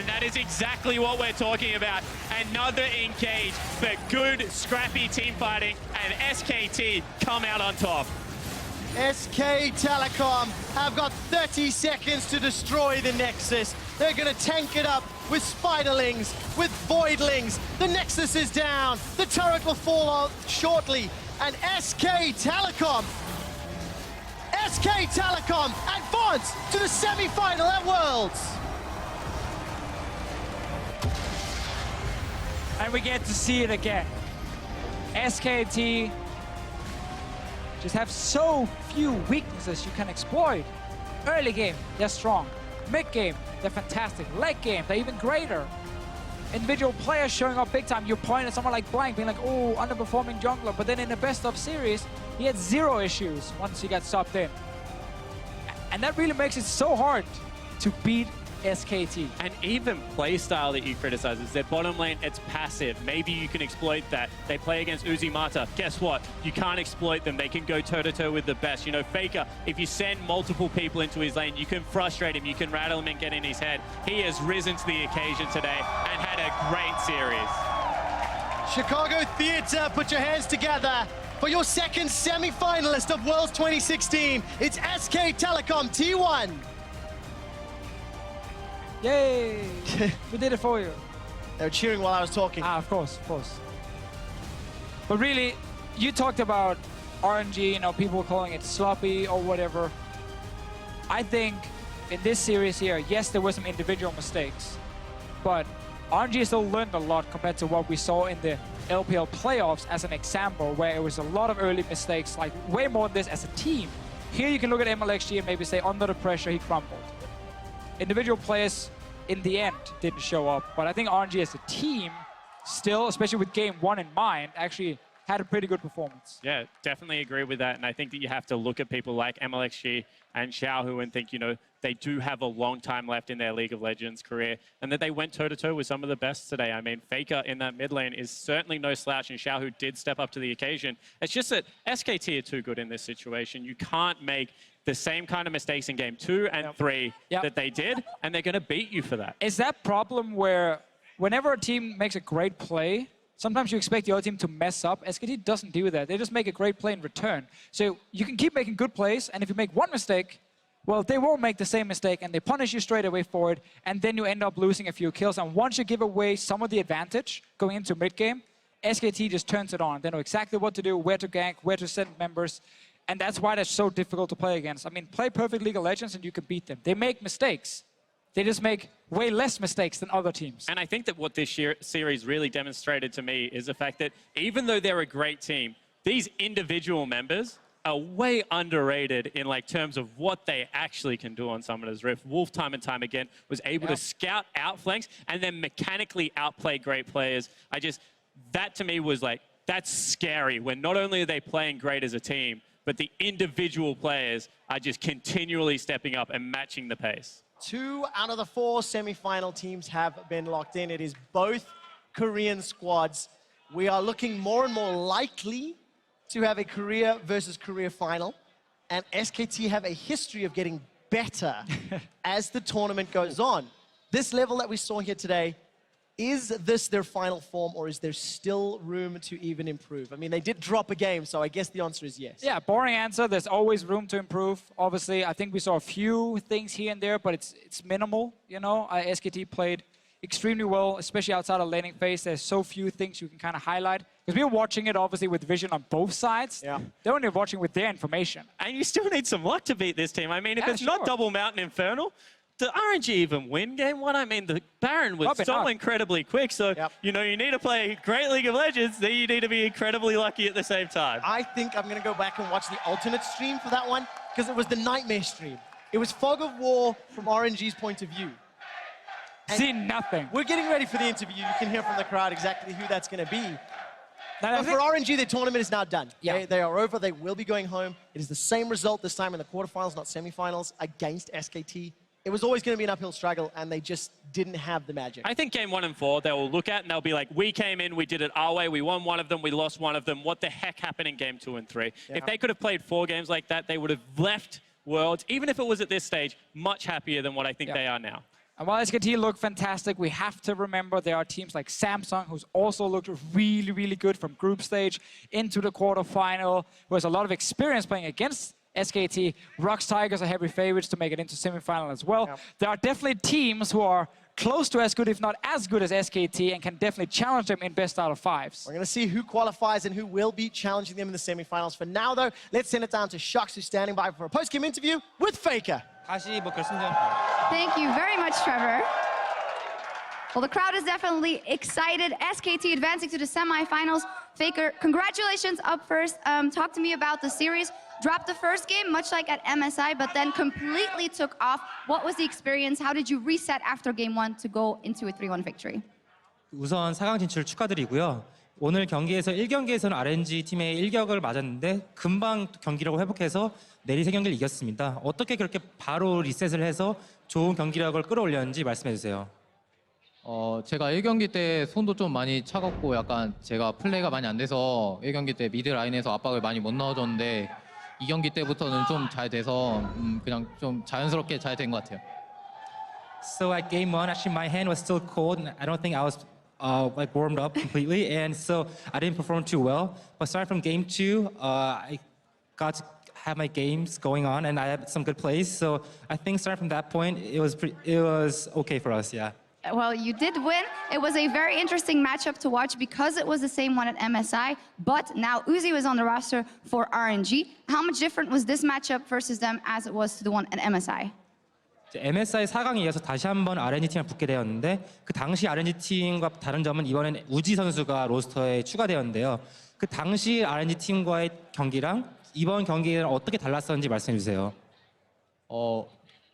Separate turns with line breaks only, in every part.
And that is exactly what we're talking about. Another engage, but good, scrappy team fighting, and SKT come out on top.
SK Telecom have got 30 seconds to destroy the Nexus. They're gonna tank it up with Spiderlings, with Voidlings. The Nexus is down. The turret will fall out shortly. And SK Telecom advance to the semi-final at Worlds.
And we get to see it again. SKT just have so few weaknesses you can exploit. Early game, they're strong. Mid game, they're fantastic. Late game, they're even greater. Individual players showing up big time. You point at someone like Blank being like, oh, underperforming jungler. But then in the best of series, he had 0 issues once he got subbed in. And that really makes it so hard to beat SKT.
And even playstyle that you criticize is their bottom lane, it's passive. Maybe you can exploit that. They play against Uzimata. Guess what? You can't exploit them. They can go toe-to-toe with the best. You know, Faker, if you send multiple people into his lane, you can frustrate him, you can rattle him and get in his head. He has risen to the occasion today and had a great series.
Chicago Theatre, put your hands together for your second semi-finalist of Worlds 2016. It's SK Telecom T1.
Yay! We did it for you.
They were cheering while I was talking.
Ah, of course, of course. But really, you talked about RNG, you know, people calling it sloppy or whatever. I think in this series here, yes, there were some individual mistakes, but RNG still learned a lot compared to what we saw in the LPL playoffs as an example, where it was a lot of early mistakes, like way more than this as a team. Here you can look at MLXG and maybe say under the pressure he crumbled. Individual players in the end didn't show up, but I think RNG as a team still, especially with game 1 in mind, actually had a pretty good performance.
Yeah, definitely agree with that. And I think that you have to look at people like MLXG and Xiaohu and think, you know, they do have a long time left in their League of Legends career and that they went toe-to-toe with some of the best today. I mean, Faker in that mid lane is certainly no slouch, and Xiaohu did step up to the occasion. It's just that SKT are too good in this situation. You can't make the same kind of mistakes in game 2 and 3 that they did, and they're going to beat you for that.
Is that problem where whenever a team makes a great play, sometimes you expect the other team to mess up? SKT doesn't do that. They just make a great play in return. So you can keep making good plays, and if you make one mistake, well, they won't make the same mistake, and they punish you straight away for it, and then you end up losing a few kills. And once you give away some of the advantage going into mid-game, SKT just turns it on. They know exactly what to do, where to gank, where to send members. And that's why they're so difficult to play against. I mean, play perfect League of Legends and you can beat them. They make mistakes. They just make way less mistakes than other teams.
And I think that what this series really demonstrated to me is the fact that even though they're a great team, these individual members are way underrated in like terms of what they actually can do on Summoner's Rift. Wolf time and time again was able to scout out flanks and then mechanically outplay great players. That to me was like, that's scary when not only are they playing great as a team, but the individual players are just continually stepping up and matching the pace. 2
out of the 4 semi-final teams have been locked in. It is both Korean squads. We are looking more and more likely to have a Korea versus Korea final. And SKT have a history of getting better as the tournament goes on. This level that we saw here today, is this their final form, or is there still room to even improve? I mean, they did drop a game, so I guess the answer is yes.
Yeah, boring answer. There's always room to improve. Obviously, I think we saw a few things here and there, but it's minimal, you know. SKT played extremely well, especially outside of laning phase. There's so few things you can kind of highlight. Because we were watching it, obviously, with vision on both sides. Yeah. They're only watching with their information.
And you still need some luck to beat this team. I mean, if it's not Double Mountain Infernal, did RNG even win game 1? I mean, the Baron was so incredibly quick. So, you know, you need to play great League of Legends, then you need to be incredibly lucky at the same time.
I think I'm going to go back and watch the alternate stream for that one, because it was the Nightmare stream. It was Fog of War from RNG's point of view.
See nothing.
We're getting ready for the interview. You can hear from the crowd exactly who that's going to be. But for RNG, the tournament is now done. They are over. They will be going home. It is the same result this time in the quarterfinals, not semifinals, against SKT. It was always going to be an uphill struggle, and they just didn't have the magic.
I think game 1 and 4, they will look at and they'll be like, we came in, we did it our way, we won one of them, we lost one of them. What the heck happened in game 2 and 3? If they could have played 4 games like that, they would have left Worlds, even if it was at this stage, much happier than what I think they are now.
And while SKT look fantastic, we have to remember there are teams like Samsung, who's also looked really, really good from group stage into the quarterfinal, who has a lot of experience playing against SKT. Rocks Tigers are heavy favorites to make it into semifinal as well.
Yep.
There are definitely teams who are close to as good, if not as good as SKT, and can definitely challenge them in best out of fives.
We're going to see who qualifies and who will be challenging them in the semifinals. For now, though, let's send it down to Shucks, who's standing by for a post-game interview with Faker.
Thank you very much, Trevor. Well, the crowd is definitely excited. SKT advancing to the semifinals. Faker, congratulations up first. Talk to me about the series. Dropped the first game, much like at MSI, but then completely took off. What was the experience? How did you reset after game one to go into a 3-1 victory?
우선 4강 진출 축하드리고요. 오늘 경기에서 1경기에서는 RNG 팀의 일격을 맞았는데 금방 경기력을 회복해서 내리 3경기를 이겼습니다. 어떻게 그렇게 바로 리셋을 해서 좋은 경기력을 끌어올렸는지 말씀해 주세요.
제가 1경기 때 손도 좀 많이 차갑고 약간 제가 플레이가 많이 안 돼서 1경기 때 미드 라인에서 압박을 많이 못 넣어줬는데 2경기 때부터는 좀 잘 돼서 그냥 좀 자연스럽게 잘 된 것 같아요.
So at game 1, actually my hand was still cold and I don't think I was like warmed up completely, and so I didn't perform too well. But starting from game 2, I got to have my games going on and I had some good plays. So I think starting from that point, it was okay for us, yeah.
Well, you did win. It was a very interesting matchup to watch because it was the same one at MSI, but now Uzi was on the roster for RNG. How much different was this matchup versus them as it was to the one at MSI?
MSI 4강에 이어서 다시 한번 RNG 팀에 붙게 되었는데 그 당시 RNG 팀과 다른 점은 이번엔 우지 선수가 로스터에 추가되었는데요. 그 당시 RNG 팀과의 경기랑 이번 경기는 어떻게 달랐었는지 말씀해 주세요.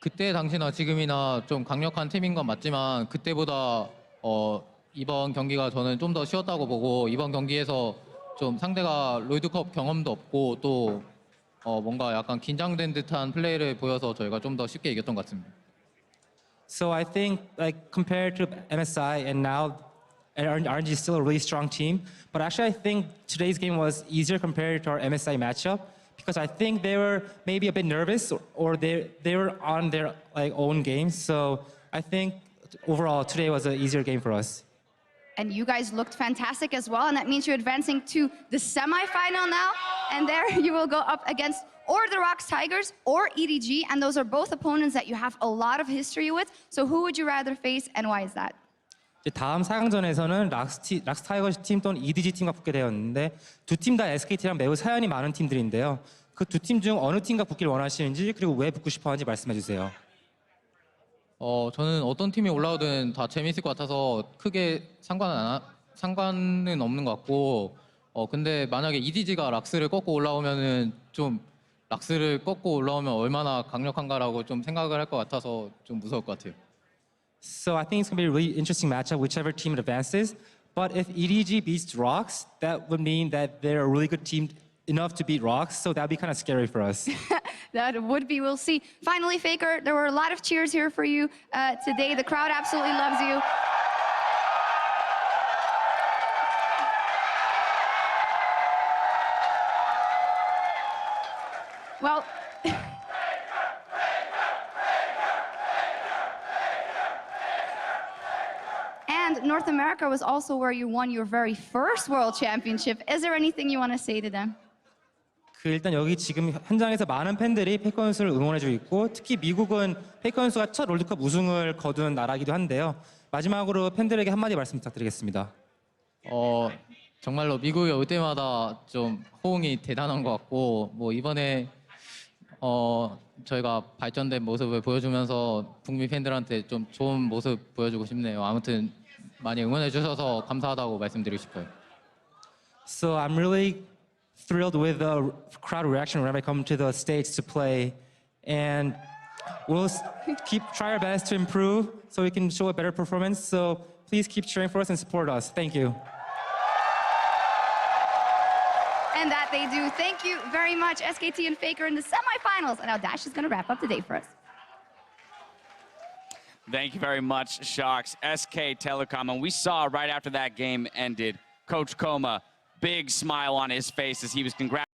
그때 당시나 지금이나 좀 강력한 팀인 건 맞지만 그때보다 이번 경기가 저는 좀 더 쉬웠다고 보고 이번 경기에서 좀 상대가 롤드컵 경험도 없고 또 뭔가 약간 긴장된 듯한 플레이를 보여서 저희가 좀 더 쉽게 이겼던 것 같습니다.
So I think like compared to MSI and now RNG is still a really strong team, but actually I think today's game was easier compared to our MSI matchup because I think they were maybe a bit nervous or they were on their like own games. So I think overall today was an easier game for us.
And you guys looked fantastic as well, and that means you're advancing to the semifinal now, and there you will go up against or the Rocks Tigers or EDG, and those are both opponents that you have a lot of history with. So who would you rather face and why is that?
다음 4강전에서는 락스 타이거즈 팀 또는 EDG 팀과 붙게 되었는데 두 팀 다 SKT랑 매우 사연이 많은 팀들인데요. 그 두 팀 중 어느 팀과 붙길 원하시는지 그리고 왜 붙고 싶어하는지 말씀해 주세요.
저는 어떤 팀이 올라오든 다 재밌을 것 같아서 크게 상관은 없는 것 같고 근데 만약에 EDG가 락스를 꺾고 올라오면은 좀 락스를 꺾고 올라오면 얼마나 강력한가라고 좀 생각을 할 것 같아서 좀 무서울 것 같아요.
So I think it's going to be a really interesting matchup, whichever team advances. But if EDG beats Rocks, that would mean that they're a really good team enough to beat Rocks. So that'd be kind of scary for us.
That would be, we'll see. Finally, Faker, there were a lot of cheers here for you today. The crowd absolutely loves you. Well, and North America was also where you won your very first World Championship. Is there anything you want to say to them?
일단 여기 지금 현장에서 많은 팬들이 페이커 선수를 응원해주고 있고 특히 미국은 페이커 선수가 첫 롤드컵 우승을 거둔 나라이기도 한데요. 마지막으로 팬들에게 한마디 말씀 부탁드리겠습니다.
정말로 미국에 올 때마다 좀 호응이 대단한 것 같고 뭐 이번에 저희가 발전된 모습을 보여주면서 북미 팬들한테 좀 좋은 모습 보여주고 싶네요. 아무튼 많이 응원해 주셔서 감사하다고 말씀드리고 싶어요.
So I'm really thrilled with the crowd reaction whenever I come to the States to play, and we'll try our best to improve so we can show a better performance. So please keep cheering for us and support us. Thank you.
And that they do. Thank you very much, SKT and Faker in the semifinals. And now Dash is going to wrap up the day for us.
Thank you very much, Sharks. SK Telecom, and we saw right after that game ended, Coach Koma, big smile on his face as he was congratulating